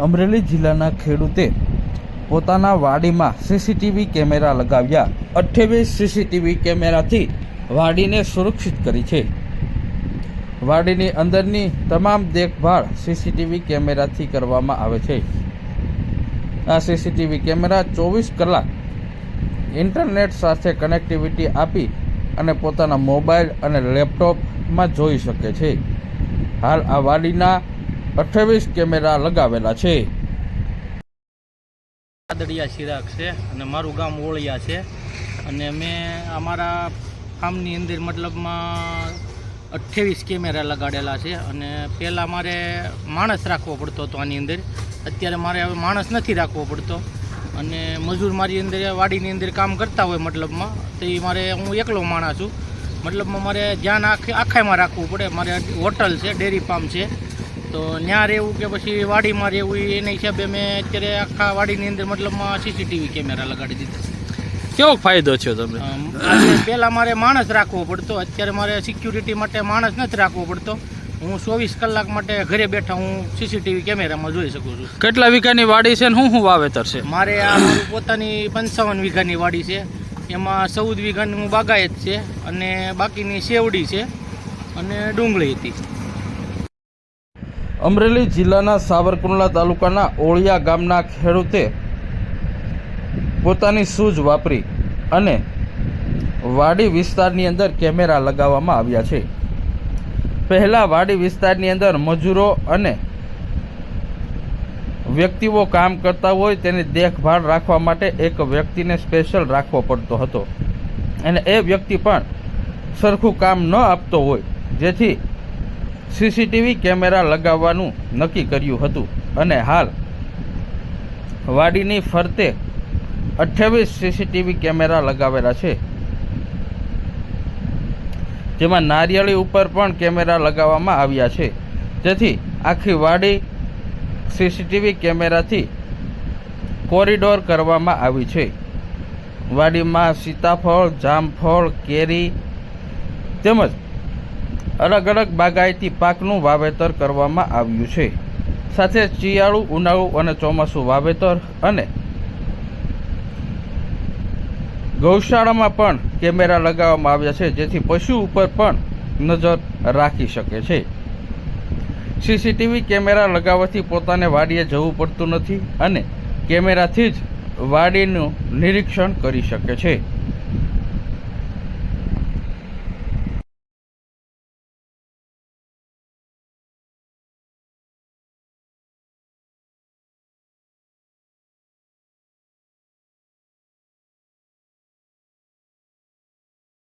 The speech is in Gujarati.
અમરેલી જિલ્લાના ખેડૂતે પોતાના વાડીમાં સીસીટીવી કેમેરા લગાવ્યા 28 સીસીટીવી કેમેરાથી વાડીને સુરક્ષિત કરી છે। વાડીની અંદરની તમામ દેખભાળ સીસીટીવી કેમેરાથી કરવામાં આવે છે। આ સીસીટીવી કેમેરા 24 કલાક ઇન્ટરનેટ સાથે કનેક્ટિવિટી આપી અને પોતાના મોબાઈલ અને લેપટોપમાં જોઈ શકે છે। હાલ આ વાડીના 28 કેમેરા લગાવેલા છે। આદડિયા ચિરાગ છે અને મારું ગામ ઓળિયા છે અને મેં અમારા ફાર્મની અંદર મતલબમાં 28 કેમેરા લગાડેલા છે અને પહેલાં મારે માણસ રાખવો પડતો હતો આની અંદર। અત્યારે મારે હવે માણસ નથી રાખવો પડતો અને મજૂર મારી અંદર વાડીની અંદર કામ કરતા હોય મતલબમાં તો એ મારે હું એકલો માણસ છું મતલબમાં મારે ધ્યાન આખામાં રાખવું પડે। મારે હોટલ છે, ડેરી ફાર્મ છે તો ત્યાં રહેવું કે પછી વાડીમાં રહેવું એના હિસાબે મેં અત્યારે આખા વાડીની અંદર મતલબમાં સીસીટીવી કેમેરા લગાડી દીધા। કેવો ફાયદો છે તમને? પહેલાં મારે માણસ રાખવો પડતો, અત્યારે મારે સિક્યુરિટી માટે માણસ નથી રાખવો પડતો। હું 24 કલાક માટે ઘરે બેઠા હું સીસીટીવી કેમેરામાં જોઈ શકું છું। કેટલા વીઘાની વાડી છે ને શું વાવેતર છે? મારે આ મારું પોતાની 55 વીઘાની વાડી છે, એમાં 14 વીઘાની હું બાગાયત છે અને બાકીની શેવડી છે અને ડુંગળી હતી। અમરેલી જિલ્લાના સાવરકુંડલા તાલુકાના ઓળિયા ગામના ખેડૂતે પોતાની સૂઝ વાપરી અને વાડી વિસ્તારની અંદર કેમેરા લગાવવામાં આવ્યા છે। પહેલાં વાડી વિસ્તારની અંદર મજૂરો અને વ્યક્તિઓ કામ કરતા હોય તેની દેખભાળ રાખવા માટે એક વ્યક્તિને સ્પેશિયલ રાખવો પડતો હતો અને એ વ્યક્તિ પણ સરખું કામ ન આપતો હોય, જેથી સીસીટીવી કેમેરા લગાવવાનું નક્કી કર્યું હતું અને હાલ વાડીની ફરતે 28 સીસીટીવી કેમેરા લગાવેલા છે, જેમાં નારિયેળી ઉપર પણ કેમેરા લગાવવામાં આવ્યા છે, જેથી આખી વાડી સીસીટીવી કેમેરાથી કોરિડોર કરવામાં આવી છે। વાડીમાં સીતાફળ, જામફળ, કેરી તેમજ અલગ અલગ બાગાયતી પાકનું વાવેતર કરવામાં આવ્યું છે, સાથે શિયાળુ, ઉનાળુ અને ચોમાસું વાવેતર અને ગૌશાળામાં પણ કેમેરા લગાવવામાં આવ્યા છે, જેથી પશુ ઉપર પણ નજર રાખી શકે છે। સીસીટીવી કેમેરા લગાવવાથી પોતાને વાડીએ જવું પડતું નથી અને કેમેરાથી જ વાડીનું નિરીક્ષણ કરી શકે છે।